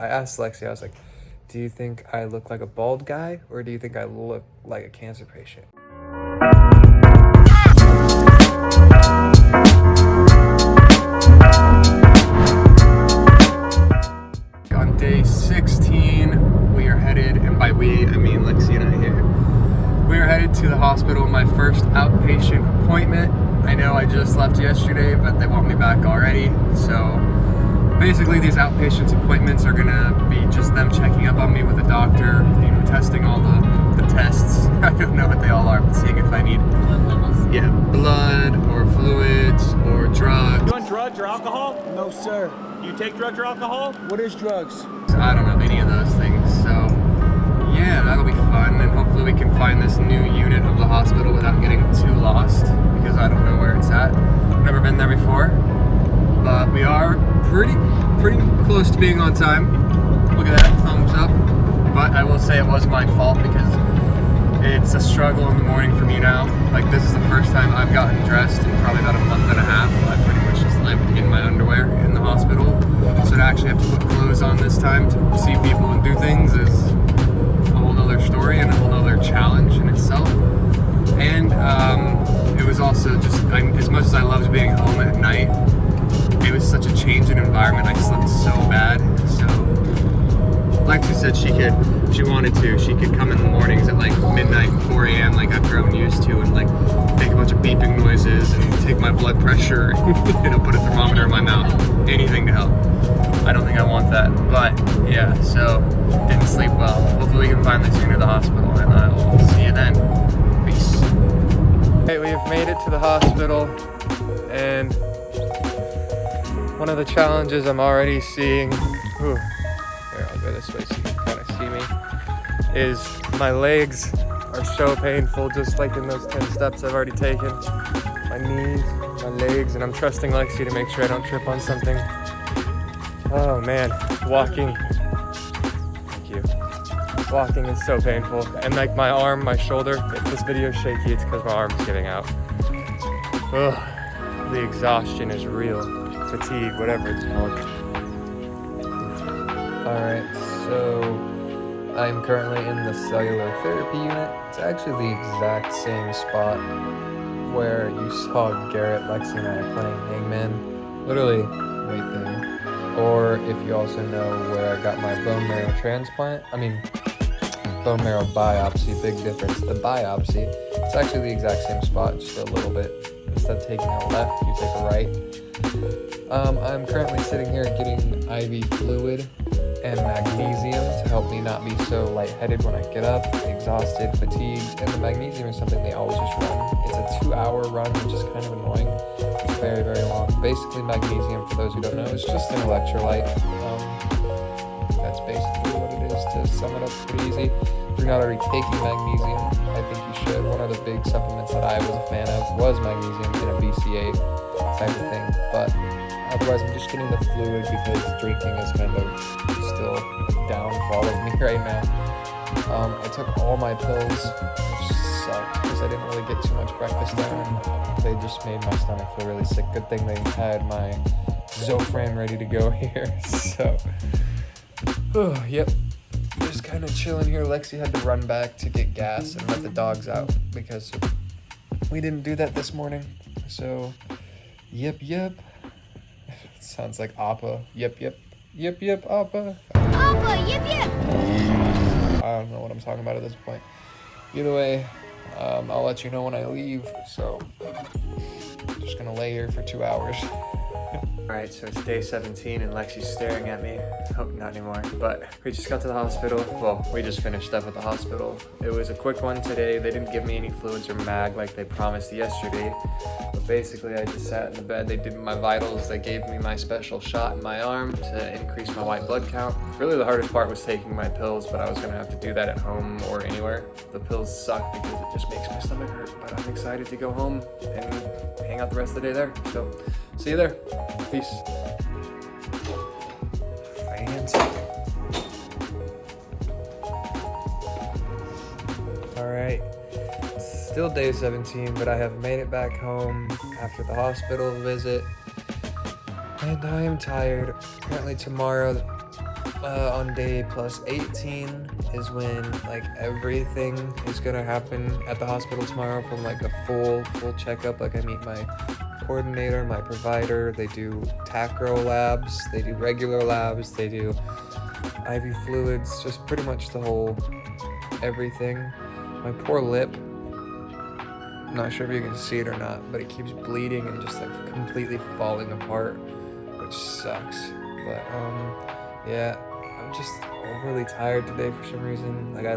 I asked Lexi, I was like, do you think I look like a bald guy or do you think I look like a cancer patient? On day 16, we are headed, and by we, I mean Lexi and I here. We are headed to the hospital, my first outpatient appointment. I know I just left yesterday, but they want me back already. So basically these outpatient appointments are gonna be just them checking up on me with a doctor, you know, testing all the tests. I don't know what they all are, but seeing if I need blood or fluids or drugs. You want drugs or alcohol? No, sir. You take drugs or alcohol? What is drugs? I don't know any of those things, so yeah, that'll be fun, and hopefully we can find this new unit of the hospital without getting too lost, because I don't know where it's at. Never been there before, but we are pretty close to being on time. Look at that, thumbs up. But I will say it was my fault because it's a struggle in the morning for me now. Like, this is the first time I've gotten dressed in probably about a month and a half. I pretty much just lived in my underwear in the hospital. So to actually have to put clothes on this time to see people and do things is a whole nother story and a whole nother challenge in itself. And it was also just, as much as I loved being home at night, it was such a change in environment. I slept so bad. So Lexi said she could, if she wanted to, she could come in the mornings at like midnight, 4 a.m. like I've grown used to, and like make a bunch of beeping noises and take my blood pressure, you know, put a thermometer in my mouth, anything to help. I don't think I want that, but yeah, so didn't sleep well. Hopefully we can find this unit at the hospital, and I will see you then. Peace. Hey, we have made it to the hospital, and one of the challenges I'm already seeing, here, I'll go this way so you can kind of see me, is my legs are so painful, just like in those 10 steps I've already taken. My knees, my legs, and I'm trusting Lexi to make sure I don't trip on something. Oh man, walking, thank you. Walking is so painful. And like my arm, my shoulder, if this video is shaky, it's because my arm's giving out. Ugh, the exhaustion is real. Fatigue, whatever it's called. Alright, so I'm currently in the cellular therapy unit. It's actually the exact same spot where you saw Garrett, Lexi, and I playing Hangman. Literally right there. Or if you also know where I got my bone marrow transplant, bone marrow biopsy, big difference. The biopsy, it's actually the exact same spot, just a little bit. Instead of taking a left, you take a right. I'm currently sitting here getting IV fluid and magnesium to help me not be so lightheaded when I get up, exhausted, fatigued. And the magnesium is something they always just run. It's a 2-hour run, which is kind of annoying. It's very, very long. Basically, magnesium, for those who don't know, is just an electrolyte. That's basically what it is, to sum it up pretty easy. If you're not already taking magnesium, I think you should. One of the big supplements that I was a fan of was magnesium in a BCA type of thing. But otherwise, I'm just getting the fluid because drinking is kind of still a downfall of me right now. I took all my pills, which sucked because I didn't really get too much breakfast in, and they just made my stomach feel really sick. Good thing they had my Zofran ready to go here. So, yep. Just kind of chilling here. Lexi had to run back to get gas and let the dogs out because we didn't do that this morning. So, yep. Sounds like Appa. Yep, Appa. Appa, yep. I don't know what I'm talking about at this point. Either way, I'll let you know when I leave. So, just gonna lay here for 2 hours. Alright, so it's day 17 and Lexi's staring at me. Oh, not anymore. But we just got to the hospital. Well, we just finished up at the hospital. It was a quick one today. They didn't give me any fluids or mag like they promised yesterday. But basically, I just sat in the bed. They did my vitals. They gave me my special shot in my arm to increase my white blood count. Really, the hardest part was taking my pills, but I was going to have to do that at home or anywhere. The pills suck because it just makes my stomach hurt. But I'm excited to go home and hang out the rest of the day there. So, see you there. Peace. Fancy. Alright, still day 17, but I have made it back home after the hospital visit, and I am tired. Apparently tomorrow On day plus 18 is when like everything is gonna happen at the hospital tomorrow, from like a full checkup. Like I meet my coordinator, my provider, they do tacro labs, they do regular labs, they do IV fluids, just pretty much the whole everything. My poor lip, I'm not sure if you can see it or not, but it keeps bleeding and just like completely falling apart, which sucks. But yeah, I'm just overly tired today for some reason. Like I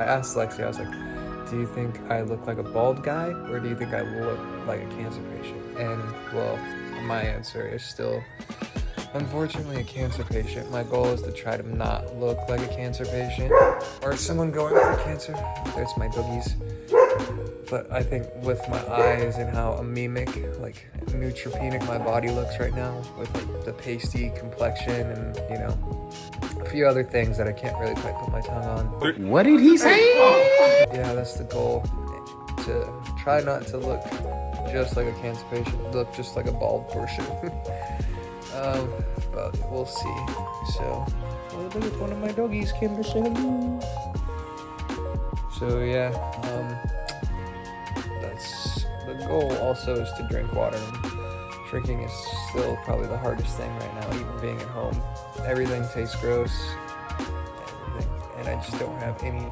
asked Lexi, I was like, do you think I look like a bald guy, or do you think I look like a cancer patient? And well, my answer is still, unfortunately, a cancer patient. My goal is to try to not look like a cancer patient or someone going through cancer. There's my doggies. But I think with my eyes and how anemic, like neutropenic my body looks right now, with like the pasty complexion and, you know, a few other things that I can't really quite put my tongue on. What did he say? Yeah, that's the goal. To try not to look just like a cancer patient, look just like a bald person. But we'll see. So, oh, look at one of my doggies came to say hello. So yeah, that's the goal. Also is to drink water. Drinking is still probably the hardest thing right now, even being at home. Everything tastes gross, everything, and I just don't have any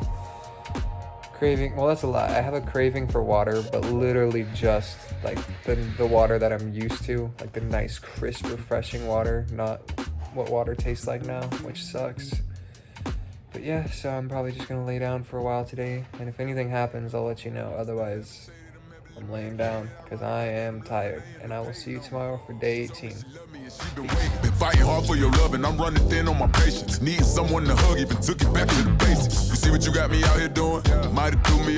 craving. Well, that's a lie. I have a craving for water, but literally just like the water that I'm used to, like the nice, crisp, refreshing water, not what water tastes like now, which sucks. But yeah, so I'm probably just gonna lay down for a while today, and if anything happens, I'll let you know. Otherwise, I'm laying down because I am tired, and I will see you tomorrow for day 18. Been fighting hard for your love, and I'm running thin on my patience. Need someone to hug, even took it back to the basics. You see what you got me out here doing? Might have threw me